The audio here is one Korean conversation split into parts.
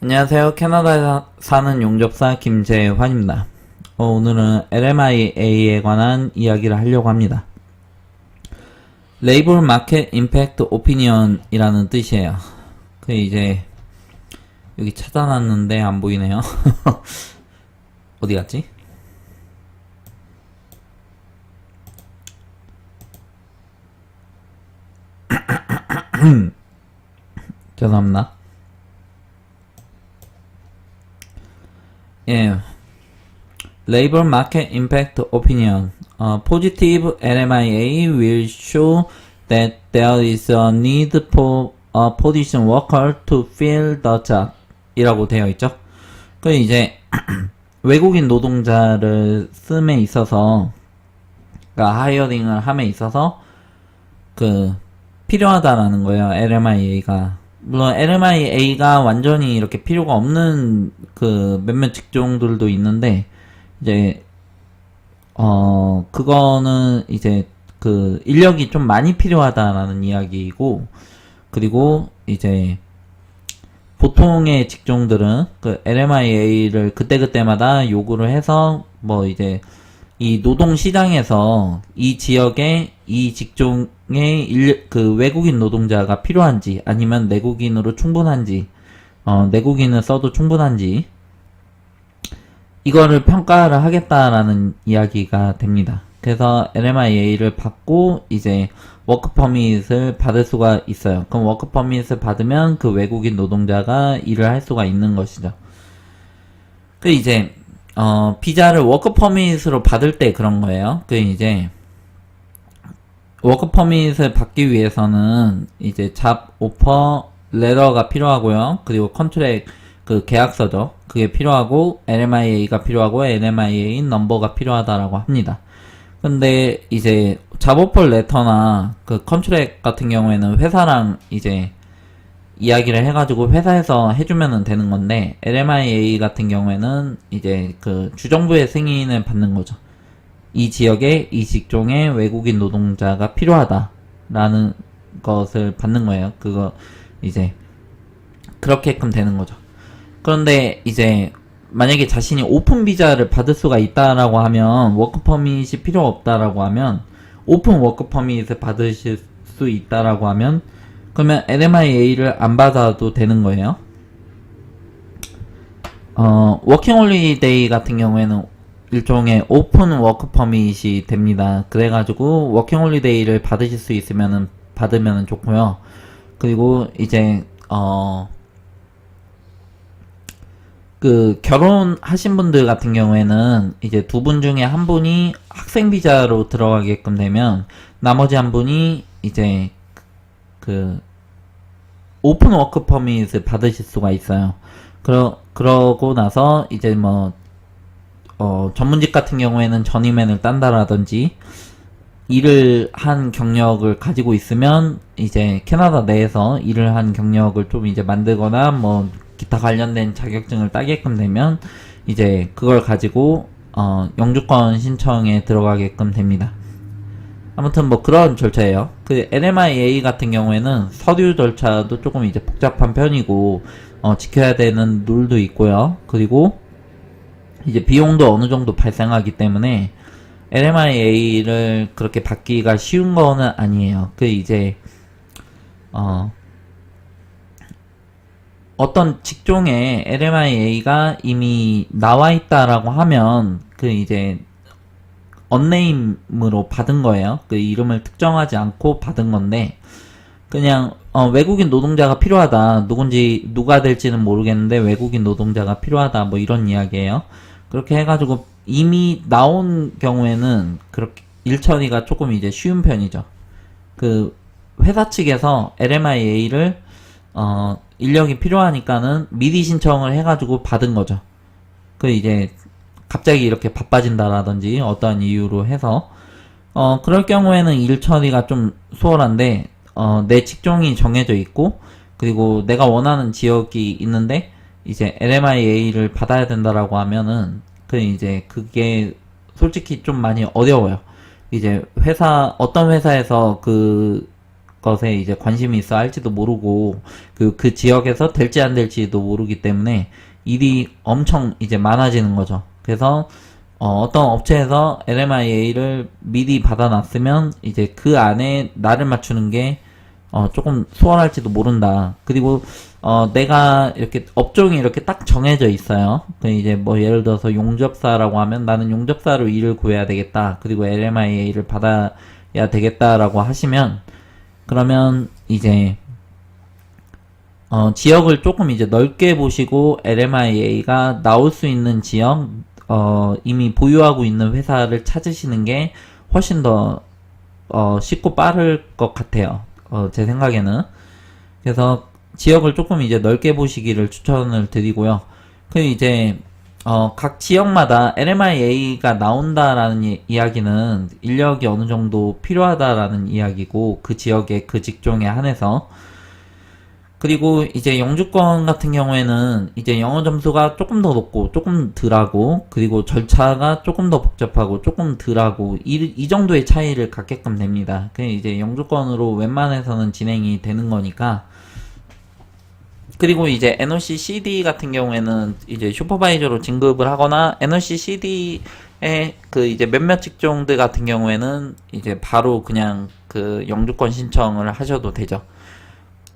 안녕하세요. 캐나다에 사는 용접사 김재환입니다. 오늘은 LMIA에 관한 이야기를 하려고 합니다. Labor Market Impact Opinion 이라는 뜻이에요. 이제 여기 찾아놨는데 안 보이네요. 어디 갔지? 죄송합니다. 예. Labor Market Impact Opinion. Positive LMIA will show that there is a need for a position worker to fill the job. 이라고 되어 있죠. 이제 외국인 노동자를 씀에 있어서, 그러니까 하이어링을 함에 있어서 필요하다라는 거예요. LMIA가. 물론 LMIA가 완전히 이렇게 필요가 없는 몇몇 직종들도 있는데, 이제 그거는 이제 인력이 좀 많이 필요하다라는 이야기이고, 그리고 이제 보통의 직종들은 LMIA를 그때그때마다 요구를 해서 이제 이 노동 시장에서 이 지역에 이 직종의 외국인 노동자가 필요한지, 아니면 내국인으로 충분한지, 내국인을 써도 충분한지, 이거를 평가를 하겠다라는 이야기가 됩니다. 그래서 LMIA를 받고 이제 워크퍼밋을 받을 수가 있어요. 그럼 워크퍼밋을 받으면 그 외국인 노동자가 일을 할 수가 있는 것이죠. 이제 비자를 워크퍼밋으로 받을 때 그런 거예요. 이제 워크퍼밋을 받기 위해서는 이제 잡 오퍼 레터가 필요하고요. 그리고 컨트랙 계약서죠. 그게 필요하고, LMIA가 필요하고, LMIA 넘버가 필요하다라고 합니다. 근데 이제 잡 오퍼 레터나 컨트랙 같은 경우에는 회사랑 이제 이야기를 해가지고 회사에서 해주면은 되는 건데, LMIA 같은 경우에는 이제 주정부의 승인을 받는 거죠. 이 지역에 이 직종의 외국인 노동자가 필요하다라는 것을 받는 거예요. 그거 이제 그렇게끔 되는 거죠. 그런데 이제 만약에 자신이 오픈 비자를 받을 수가 있다라고 하면, 워크 퍼밋이 필요 없다라고 하면, 오픈 워크 퍼밋을 받으실 수 있다라고 하면, 그러면 LMIA를 안 받아도 되는 거예요. 워킹 홀리데이 같은 경우에는 일종의 오픈 워크 퍼밋이 됩니다. 그래가지고 워킹 홀리데이를 받으실 수 있으면은 받으면 좋고요. 그리고 이제 결혼하신 분들 같은 경우에는 이제 두 분 중에 한 분이 학생 비자로 들어가게끔 되면, 나머지 한 분이 이제 오픈 워크 퍼밋을 받으실 수가 있어요. 그러고 나서 이제 전문직 같은 경우에는 전임맨을 딴다라든지, 일을 한 경력을 가지고 있으면 이제 캐나다 내에서 일을 한 경력을 좀 이제 만들거나 기타 관련된 자격증을 따게끔 되면 이제 그걸 가지고 영주권 신청에 들어가게끔 됩니다. 아무튼 그런 절차예요. LMIA 같은 경우에는 서류 절차도 조금 이제 복잡한 편이고, 지켜야 되는 룰도 있고요. 그리고 이제 비용도 어느 정도 발생하기 때문에 LMIA를 그렇게 받기가 쉬운 거는 아니에요. 이제 어떤 직종에 LMIA가 이미 나와 있다라고 하면 이제 언네임으로 받은 거예요. 이름을 특정하지 않고 받은 건데, 그냥 외국인 노동자가 필요하다, 누가 될지는 모르겠는데 외국인 노동자가 필요하다, 이런 이야기예요. 그렇게 해가지고 이미 나온 경우에는 그렇게 일 처리가 조금 이제 쉬운 편이죠. 회사 측에서 LMIA를 인력이 필요하니까는 미리 신청을 해가지고 받은 거죠. 이제 갑자기 이렇게 바빠진다라든지 어떠한 이유로 해서 그럴 경우에는 일 처리가 좀 수월한데, 내 직종이 정해져 있고, 그리고 내가 원하는 지역이 있는데 이제 LMIA를 받아야 된다라고 하면은 이제 그게 솔직히 좀 많이 어려워요. 이제 어떤 회사에서 것에 이제 관심이 있어 할지도 모르고 그 지역에서 될지 안 될지도 모르기 때문에 일이 엄청 이제 많아지는 거죠. 그래서 어떤 업체에서 LMIA를 미리 받아놨으면 이제 그 안에 나를 맞추는 게 조금 수월할지도 모른다. 그리고 내가 이렇게 업종이 이렇게 딱 정해져 있어요. 그 이제 뭐 예를 들어서 용접사라고 하면 나는 용접사로 일을 구해야 되겠다. 그리고 LMIA를 받아야 되겠다라고 하시면 그러면 이제 지역을 조금 이제 넓게 보시고 LMIA가 나올 수 있는 지역 이미 보유하고 있는 회사를 찾으시는 게 훨씬 더 쉽고 빠를 것 같아요. 제 생각에는. 그래서 지역을 조금 이제 넓게 보시기를 추천을 드리고요. 그 이제 각 지역마다 LMIA가 나온다라는 이야기는 인력이 어느 정도 필요하다라는 이야기고 그 지역의 그 직종에 한해서 그리고 이제 영주권 같은 경우에는 이제 영어 점수가 조금 더 높고 조금 덜하고 그리고 절차가 조금 더 복잡하고 조금 덜하고 이 정도의 차이를 갖게끔 됩니다. 그 이제 영주권으로 웬만해서는 진행이 되는 거니까 그리고 이제 NOC CD 같은 경우에는 이제 슈퍼바이저로 진급을 하거나 NOC CD의 그 이제 몇몇 직종들 같은 경우에는 이제 바로 그냥 그 영주권 신청을 하셔도 되죠.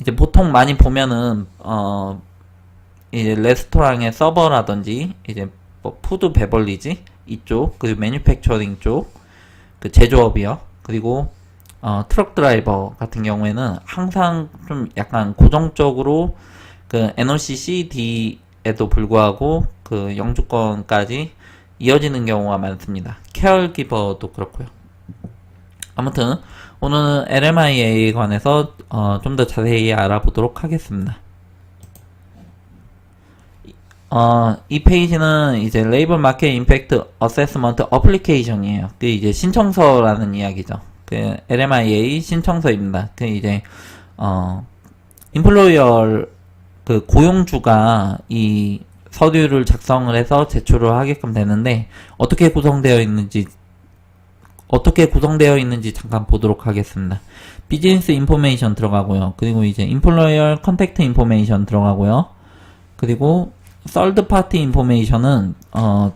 이제 보통 많이 보면은 이제 레스토랑의 서버라든지 이제 뭐 푸드 베벌리지 이쪽 그리고 매뉴팩처링 쪽 그 제조업이요. 그리고 트럭 드라이버 같은 경우에는 항상 좀 약간 고정적으로 그 NOC CD에도 불구하고 그 영주권까지 이어지는 경우가 많습니다. 케어기버도 그렇고요. 아무튼 오늘은 LMIA에 관해서 좀 더 자세히 알아보도록 하겠습니다. 이 페이지는 이제 레이버 마켓 임팩트 어세스먼트 어플리케이션이에요. 그 이제 신청서라는 이야기죠. 그 LMIA 신청서입니다. 그 이제 인플로이어 그 고용주가 이 서류를 작성을 해서 제출을 하게끔 되는데 어떻게 구성되어 있는지 잠깐 보도록 하겠습니다. 비즈니스 인포메이션 들어가고요. 그리고 이제 인플로이어 컨택트 인포메이션 들어가고요. 그리고 썰드 파티 인포메이션은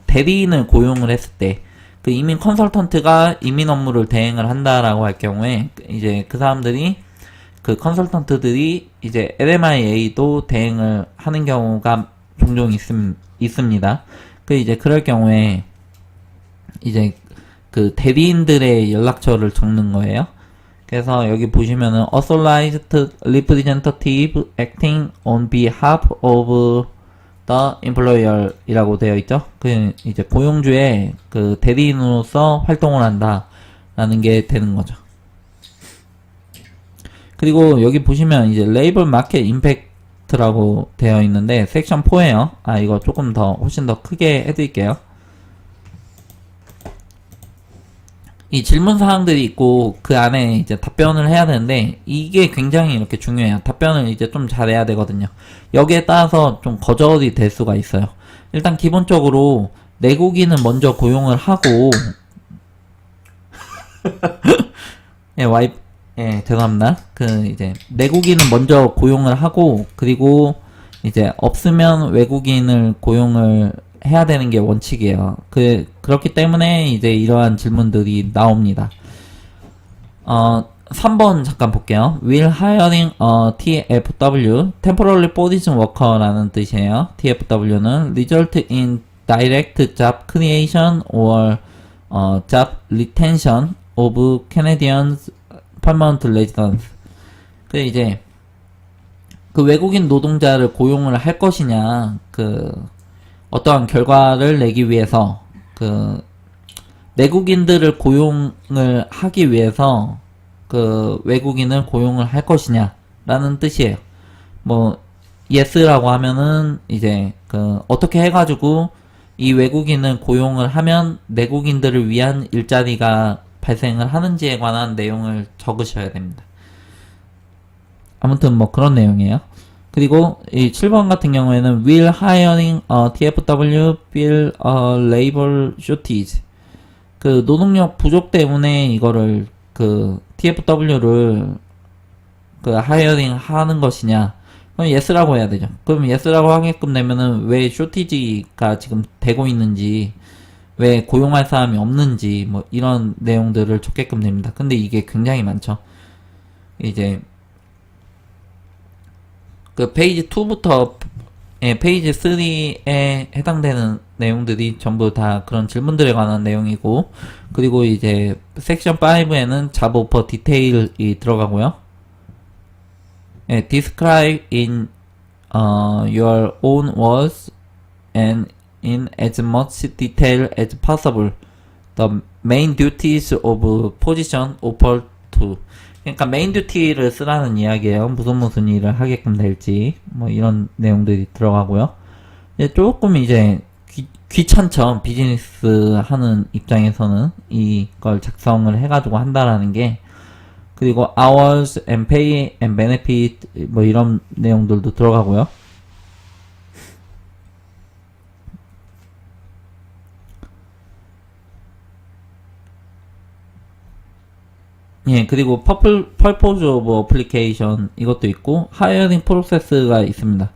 대리인을 고용을 했을 때 그 이민 컨설턴트가 이민 업무를 대행을 한다라고 할 경우에 이제 그 사람들이 그 컨설턴트들이 이제 LMIA도 대행을 하는 경우가 종종 있습니다. 그 이제 그럴 경우에 이제 그 대리인들의 연락처를 적는 거예요. 그래서 여기 보시면은 authorized representative acting on behalf of the employer 이라고 되어 있죠. 그 이제 고용주의 그 대리인으로서 활동을 한다라는 게 되는 거죠. 그리고 여기 보시면 이제 레이블 마켓 임팩트라고 되어 있는데 섹션 4에요. 이거 조금 더 훨씬 더 크게 해드릴게요. 이 질문 사항들이 있고 그 안에 이제 답변을 해야 되는데 이게 굉장히 이렇게 중요해요. 답변을 이제 좀 잘해야 되거든요. 여기에 따라서 좀 거절이 될 수가 있어요. 일단 기본적으로 내국인은 먼저 고용을 하고 죄송합니다. 그 이제 내국인은 먼저 고용을 하고 그리고 이제 없으면 외국인을 고용을 해야 되는 게 원칙이에요. 그렇기 때문에 이제 이러한 질문들이 나옵니다. 3번 잠깐 볼게요. Will hiring TFW, temporary position worker라는 뜻이에요. TFW는 result in direct job creation or job retention of Canadians permanent residents. 그 이제 그 외국인 노동자를 고용을 할 것이냐, 어떠한 결과를 내기 위해서 그 내국인들을 고용을 하기 위해서 그 외국인을 고용을 할 것이냐라는 뜻이에요. 뭐 yes라고 하면은 이제 어떻게 해가지고 이 외국인을 고용을 하면 내국인들을 위한 일자리가 발생을 하는지에 관한 내용을 적으셔야 됩니다. 아무튼 뭐 그런 내용이에요. 그리고 이 7번 같은 경우에는 will hiring TFW fill labor shortage. 그 노동력 부족 때문에 이거를 TFW를 그 하이어링 하는 것이냐? 그럼 yes라고 해야 되죠. 그럼 yes라고 하게끔 되면은 왜 쇼티지가 지금 되고 있는지, 왜 고용할 사람이 없는지, 뭐 이런 내용들을 적게끔 됩니다. 근데 이게 굉장히 많죠. 이제 그 페이지 2부터 페이지 3에 해당되는 내용들이 전부 다 그런 질문들에 관한 내용이고, 그리고 이제 섹션 5에는 잡 오퍼 디테일이 들어가고요. describe in your own words and in as much detail as possible the main duties of position offered to. 그러니까 메인 듀티를 쓰라는 이야기예요. 무슨 일을 하게끔 될지 뭐 이런 내용들이 들어가고요. 조금 이제 귀찮죠. 비즈니스 하는 입장에서는 이걸 작성을 해가지고 한다라는 게. 그리고 hours and pay and benefit 뭐 이런 내용들도 들어가고요. 예, 그리고 purpose of application 이것도 있고 hiring process가 있습니다.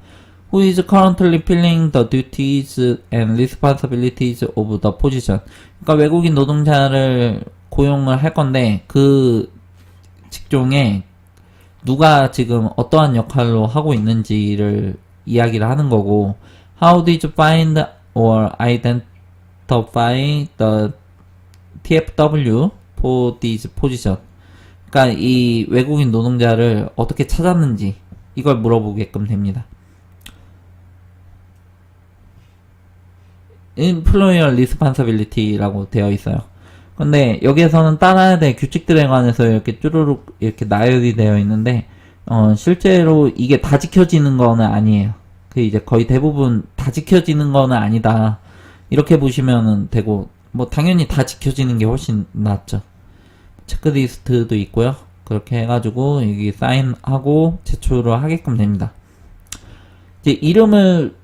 Who is currently filling the duties and responsibilities of the position. 그러니까 외국인 노동자를 고용을 할 건데 그 직종에 누가 지금 어떠한 역할로 하고 있는지를 이야기를 하는 거고, How did you find or identify the TFW for this position? 그러니까 이 외국인 노동자를 어떻게 찾았는지 이걸 물어보게끔 됩니다. Employer Responsibility라고 되어 있어요. 근데 여기에서는 따라야 될 규칙들에 관해서 이렇게 쭈루룩 이렇게 나열이 되어 있는데 실제로 이게 다 지켜지는 거는 아니에요. 그 이제 거의 대부분 다 지켜지는 거는 아니다. 이렇게 보시면은 되고, 뭐 당연히 다 지켜지는 게 훨씬 낫죠. 체크리스트도 있고요. 그렇게 해가지고 여기 사인하고 제출을 하게끔 됩니다. 이제 이름을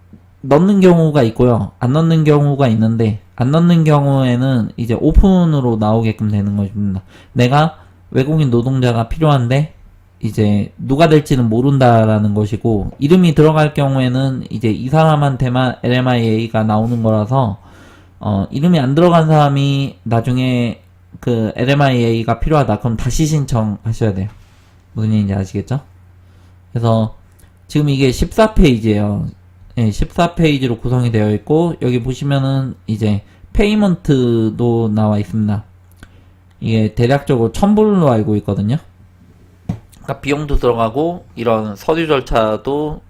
넣는 경우가 있고요. 안 넣는 경우가 있는데, 안 넣는 경우에는 이제 오픈으로 나오게끔 되는 것입니다. 내가 외국인 노동자가 필요한데 이제 누가 될지는 모른다라는 것이고, 이름이 들어갈 경우에는 이제 이 사람한테만 LMIA가 나오는 거라서 이름이 안 들어간 사람이 나중에 그 LMIA가 필요하다 그럼 다시 신청하셔야 돼요. 무슨 얘기인지 아시겠죠? 그래서 지금 이게 14페이지예요. 네, 14페이지로 구성이 되어 있고, 여기 보시면은 이제 페이먼트도 나와 있습니다. 이게 대략적으로 1000불로 알고 있거든요. 그러니까 비용도 들어가고 이런 서류 절차도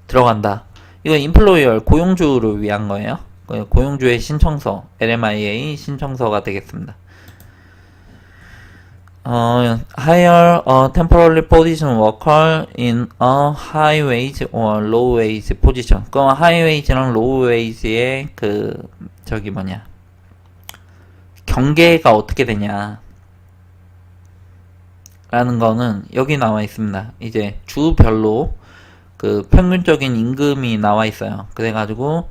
들어간다. 이건 인플로이어 고용주를 위한 거예요. 고용주의 신청서, LMIA 신청서가 되겠습니다. hire a temporary position worker in a high wage or low wage position. 그럼 high wage랑 low wage의 경계가 어떻게 되냐 라는 거는 여기 나와 있습니다. 이제 주별로 그 평균적인 임금이 나와 있어요. 그래가지고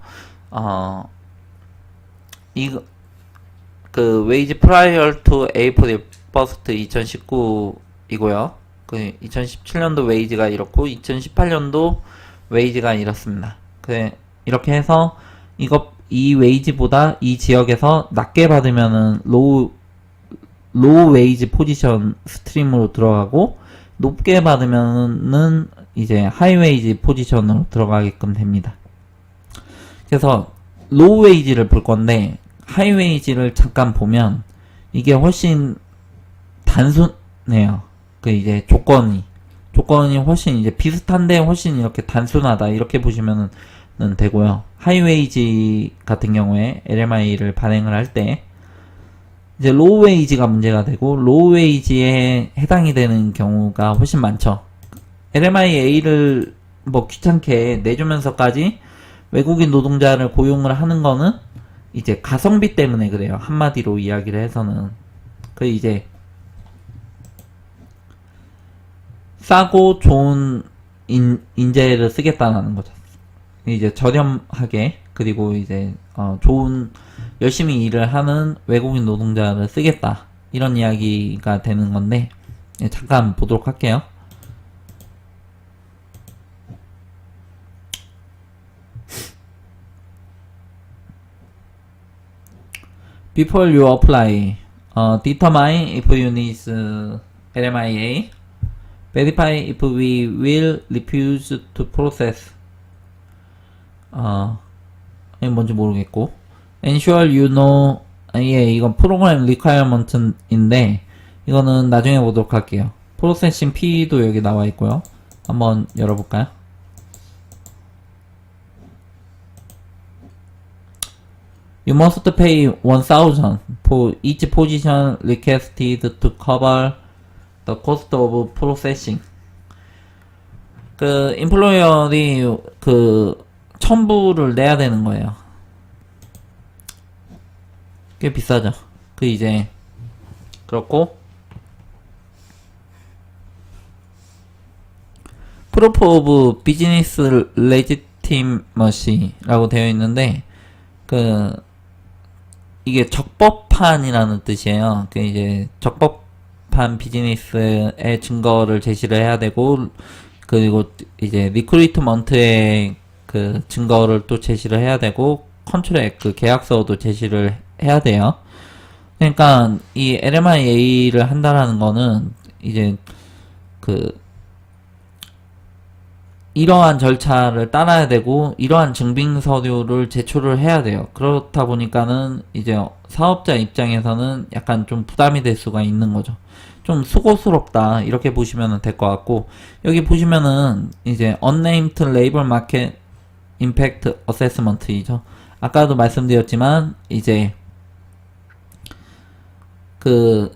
그 wage prior to April 1st 2019이고요. 그 2017년도 웨이지가 이렇고 2018년도 웨이지가 이렇습니다. 이렇게 해서 이 웨이지보다 이 지역에서 낮게 받으면은 로우 웨이지 포지션 스트림으로 들어가고, 높게 받으면은 이제 하이 웨이지 포지션으로 들어가게끔 됩니다. 그래서 로우 웨이지를 볼 건데, 하이 웨이지를 잠깐 보면 이게 훨씬 단순해요. 그 이제 조건이 훨씬 이제 비슷한데 훨씬 이렇게 단순하다, 이렇게 보시면은 되고요. 하이웨이지 같은 경우에 LMI를 발행을 할 때 이제 로우웨이지가 문제가 되고, 로우웨이지에 해당이 되는 경우가 훨씬 많죠. LMIA를 뭐 귀찮게 내주면서까지 외국인 노동자를 고용을 하는 거는 이제 가성비 때문에 그래요. 한마디로 이야기를 해서는. 그 이제 싸고 좋은 인재를 쓰겠다는 거죠. 이제 저렴하게, 그리고 이제 좋은 열심히 일을 하는 외국인 노동자를 쓰겠다, 이런 이야기가 되는 건데, 잠깐 보도록 할게요. Before you apply, determine if you need LMIA. Verify if we will refuse to process. 이게 뭔지 모르겠고. Ensure you know. 예, 이건 프로그램 requirement인데 이거는 나중에 보도록 할게요. 프로세싱 P도 여기 나와 있고요. 한번 열어볼까요? You must pay 1,000 for each position requested to cover the cost of processing. 그 employer이 그 첨부를 내야 되는 거예요. 꽤 비싸죠. 그 이제 그렇고 Proof of Business Legitimacy라고 되어 있는데 그 이게 적법한이라는 뜻이에요. 그 이제 적법한 비즈니스의 증거를 제시를 해야 되고 그리고 이제 리크루트먼트의 그 증거를 또 제시를 해야 되고 컨트랙 그 계약서도 제시를 해야 돼요. 그러니까 이 LMIA를 한다라는 거는 이제 그 이러한 절차를 따라야 되고 이러한 증빙 서류를 제출을 해야 돼요. 그렇다 보니까는 이제 사업자 입장에서는 약간 좀 부담이 될 수가 있는 거죠. 좀 수고스럽다 이렇게 보시면 될 것 같고 여기 보시면은 이제 Unnamed Labor Market Impact Assessment이죠. 아까도 말씀드렸지만 이제 그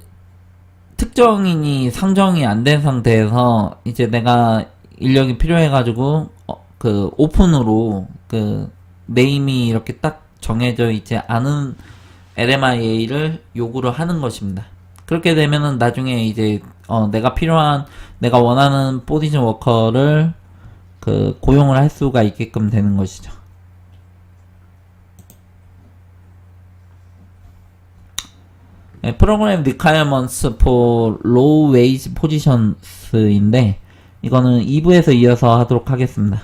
특정인이 상정이 안 된 상태에서 이제 내가 인력이 필요해가지고 그 오픈으로 그 네임이 이렇게 딱 정해져 있지 않은 LMIA를 요구를 하는 것입니다. 그렇게 되면은 나중에 이제 내가 원하는 포지션 워커를 그 고용을 할 수가 있게끔 되는 것이죠. 네, 프로그램 requirements for low wage positions인데 이거는 2부에서 이어서 하도록 하겠습니다.